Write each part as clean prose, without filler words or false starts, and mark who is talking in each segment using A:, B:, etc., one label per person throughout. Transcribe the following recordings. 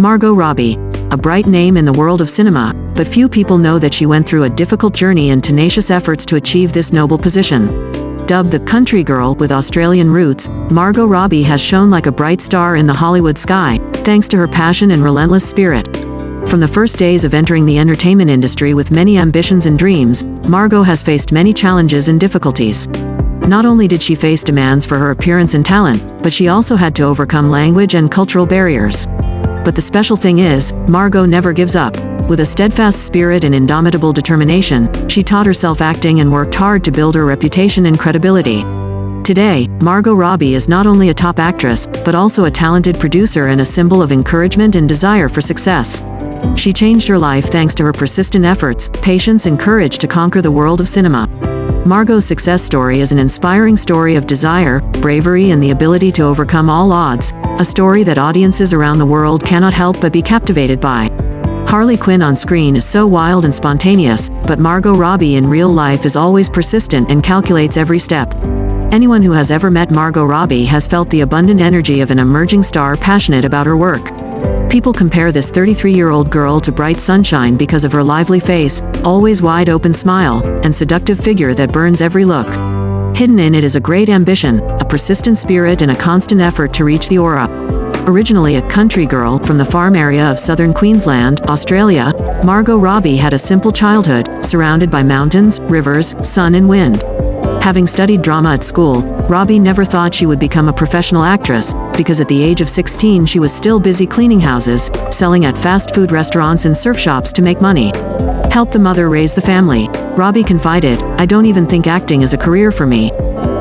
A: Margot Robbie, a bright name in the world of cinema, but few people know that she went through a difficult journey and tenacious efforts to achieve this noble position. Dubbed the country girl with Australian roots, Margot Robbie has shone like a bright star in the Hollywood sky, thanks to her passion and relentless spirit. From the first days of entering the entertainment industry with many ambitions and dreams, Margot has faced many challenges and difficulties. Not only did she face demands for her appearance and talent, but she also had to overcome language and cultural barriers. But the special thing is, Margot never gives up. With a steadfast spirit and indomitable determination, she taught herself acting and worked hard to build her reputation and credibility. Today, Margot Robbie is not only a top actress, but also a talented producer and a symbol of encouragement and desire for success. She changed her life thanks to her persistent efforts, patience and courage to conquer the world of cinema. Margot's success story is an inspiring story of desire, bravery and the ability to overcome all odds, a story that audiences around the world cannot help but be captivated by. Harley Quinn on screen is so wild and spontaneous, but Margot Robbie in real life is always persistent and calculates every step. Anyone who has ever met Margot Robbie has felt the abundant energy of an emerging star passionate about her work. People compare this 33-year-old girl to bright sunshine because of her lively face, always wide-open smile, and seductive figure that burns every look. Hidden in it is a great ambition, a persistent spirit and a constant effort to reach the aura. Originally a country girl from the farm area of southern Queensland, Australia, Margot Robbie had a simple childhood, surrounded by mountains, rivers, sun and wind. Having studied drama at school, Robbie never thought she would become a professional actress, because at the age of 16 she was still busy cleaning houses, selling at fast food restaurants and surf shops to make money. Help the mother raise the family. Robbie confided, "I don't even think acting is a career for me.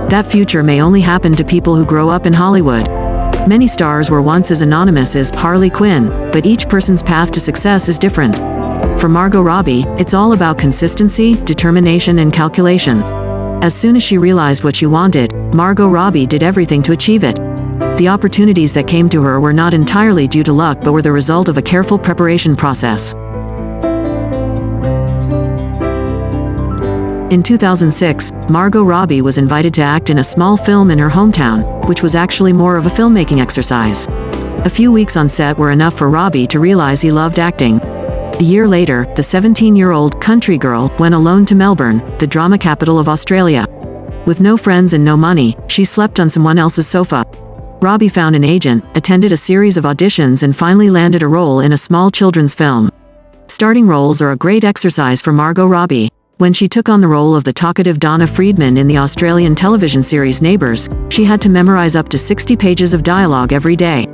A: That future may only happen to people who grow up in Hollywood." Many stars were once as anonymous as Harley Quinn, but each person's path to success is different. For Margot Robbie, it's all about consistency, determination and calculation. As soon as she realized what she wanted, Margot Robbie did everything to achieve it. The opportunities that came to her were not entirely due to luck but were the result of a careful preparation process. In 2006, Margot Robbie was invited to act in a small film in her hometown, which was actually more of a filmmaking exercise. A few weeks on set were enough for Robbie to realize he loved acting. A year later, the 17-year-old country girl went alone to Melbourne, the drama capital of Australia. With no friends and no money, she slept on someone else's sofa. Robbie found an agent, attended a series of auditions and finally landed a role in a small children's film. Starting roles are a great exercise for Margot Robbie. When she took on the role of the talkative Donna Friedman in the Australian television series Neighbours, she had to memorize up to 60 pages of dialogue every day.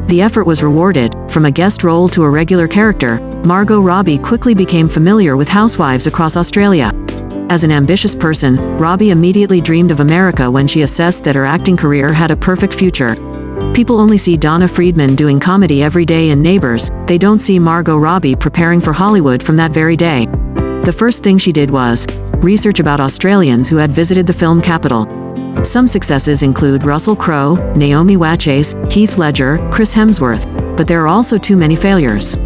A: The effort was rewarded. From a guest role to a regular character, Margot Robbie quickly became familiar with housewives across Australia. As an ambitious person, Robbie immediately dreamed of America when she assessed that her acting career had a perfect future. People only see Donna Friedman doing comedy every day in Neighbours, they don't see Margot Robbie preparing for Hollywood from that very day. The first thing she did was research about Australians who had visited the film capital. Some successes include Russell Crowe, Naomi Watts, Heath Ledger, Chris Hemsworth, but there are also too many failures.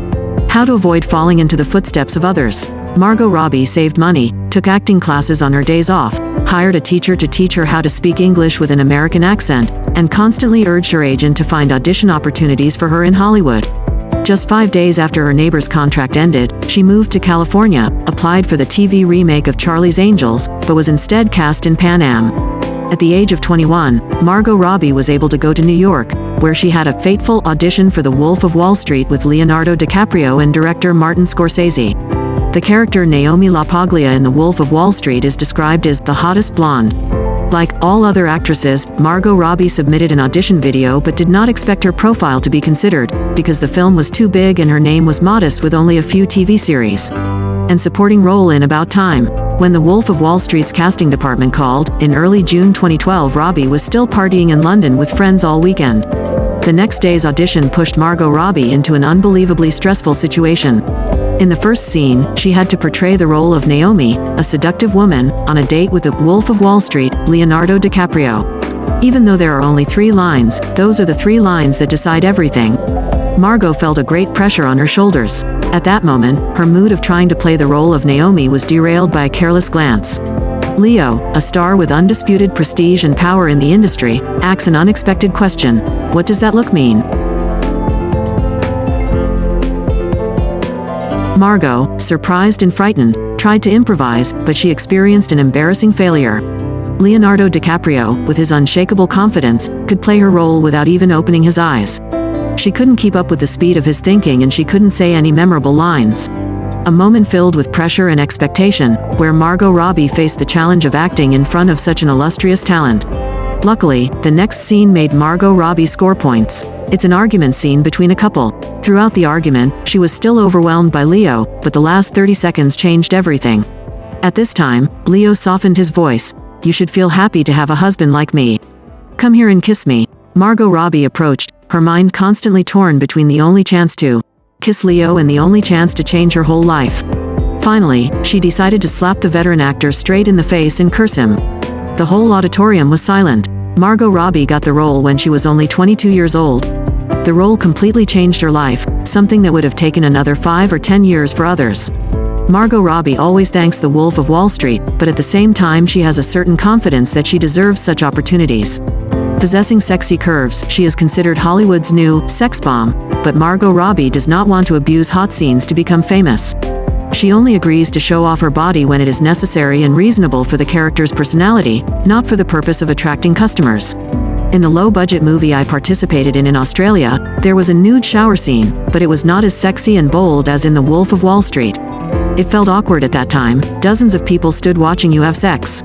A: How to avoid falling into the footsteps of others. Margot Robbie saved money, took acting classes on her days off, hired a teacher to teach her how to speak English with an American accent, and constantly urged her agent to find audition opportunities for her in Hollywood. Just 5 days after her Neighbours contract ended, she moved to California, applied for the TV remake of Charlie's Angels, but was instead cast in Pan Am. At the age of 21, Margot Robbie was able to go to New York, where she had a fateful audition for The Wolf of Wall Street with Leonardo DiCaprio and director Martin Scorsese. The character Naomi LaPaglia in The Wolf of Wall Street is described as the hottest blonde. Like all other actresses, Margot Robbie submitted an audition video but did not expect her profile to be considered, because the film was too big and her name was modest with only a few TV series and supporting role in About Time. When The Wolf of Wall Street's casting department called, in early June 2012, Robbie was still partying in London with friends all weekend. The next day's audition pushed Margot Robbie into an unbelievably stressful situation. In the first scene, she had to portray the role of Naomi, a seductive woman, on a date with the Wolf of Wall Street, Leonardo DiCaprio. Even though there are only 3 lines, those are the 3 lines that decide everything. Margot felt a great pressure on her shoulders. At that moment, her mood of trying to play the role of Naomi was derailed by a careless glance. Leo, a star with undisputed prestige and power in the industry, asks an unexpected question. What does that look mean? Margot, surprised and frightened, tried to improvise, but she experienced an embarrassing failure. Leonardo DiCaprio, with his unshakable confidence, could play her role without even opening his eyes. She couldn't keep up with the speed of his thinking, and she couldn't say any memorable lines. A moment filled with pressure and expectation, where Margot Robbie faced the challenge of acting in front of such an illustrious talent. Luckily, the next scene made Margot Robbie score points. It's an argument scene between a couple. Throughout the argument, she was still overwhelmed by Leo, but the last 30 seconds changed everything. At this time, Leo softened his voice. "You should feel happy to have a husband like me. Come here and kiss me." Margot Robbie approached, her mind constantly torn between the only chance to kiss Leo and the only chance to change her whole life. Finally, she decided to slap the veteran actor straight in the face and curse him. The whole auditorium was silent. Margot Robbie got the role when she was only 22 years old. The role completely changed her life, something that would have taken another 5 or 10 years for others. Margot Robbie always thanks the Wolf of Wall Street, but at the same time she has a certain confidence that she deserves such opportunities. Possessing sexy curves, she is considered Hollywood's new sex bomb, but Margot Robbie does not want to abuse hot scenes to become famous. She only agrees to show off her body when it is necessary and reasonable for the character's personality, not for the purpose of attracting customers. In the low-budget movie I participated in Australia, there was a nude shower scene, but it was not as sexy and bold as in The Wolf of Wall Street. It felt awkward at that time. Dozens of people stood watching you have sex.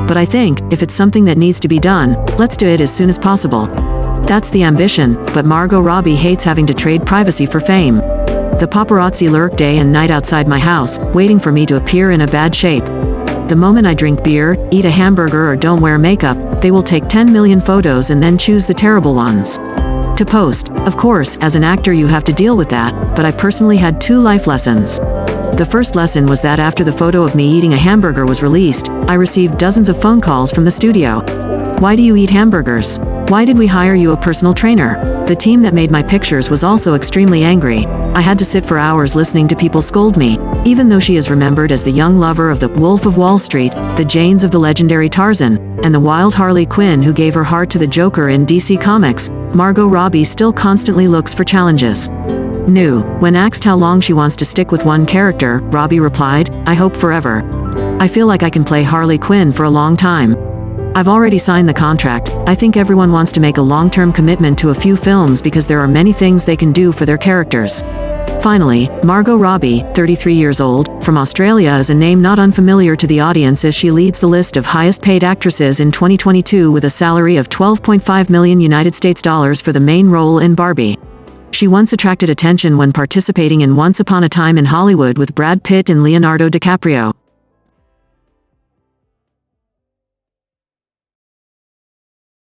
A: But I think, if it's something that needs to be done, let's do it as soon as possible. That's the ambition, but Margot Robbie hates having to trade privacy for fame. The paparazzi lurk day and night outside my house, waiting for me to appear in a bad shape. The moment I drink beer, eat a hamburger or don't wear makeup, they will take 10 million photos and then choose the terrible ones to post. Of course, as an actor you have to deal with that, but I personally had 2 life lessons. The first lesson was that after the photo of me eating a hamburger was released, I received dozens of phone calls from the studio. "Why do you eat hamburgers? Why did we hire you a personal trainer?" The team that made my pictures was also extremely angry. I had to sit for hours listening to people scold me. Even though she is remembered as the young lover of the Wolf of Wall Street, the Janes of the legendary Tarzan, and the wild Harley Quinn who gave her heart to the Joker in DC Comics, Margot Robbie still constantly looks for challenges. New. When asked how long she wants to stick with one character, Robbie replied, "I hope forever. I feel like I can play Harley Quinn for a long time. I've already signed the contract." I think everyone wants to make a long-term commitment to a few films because there are many things they can do for their characters. Finally, Margot Robbie, 33 years old, from Australia is a name not unfamiliar to the audience as she leads the list of highest-paid actresses in 2022 with a salary of $12.5 million United States dollars for the main role in Barbie. She once attracted attention when participating in Once Upon a Time in Hollywood with Brad Pitt and Leonardo DiCaprio.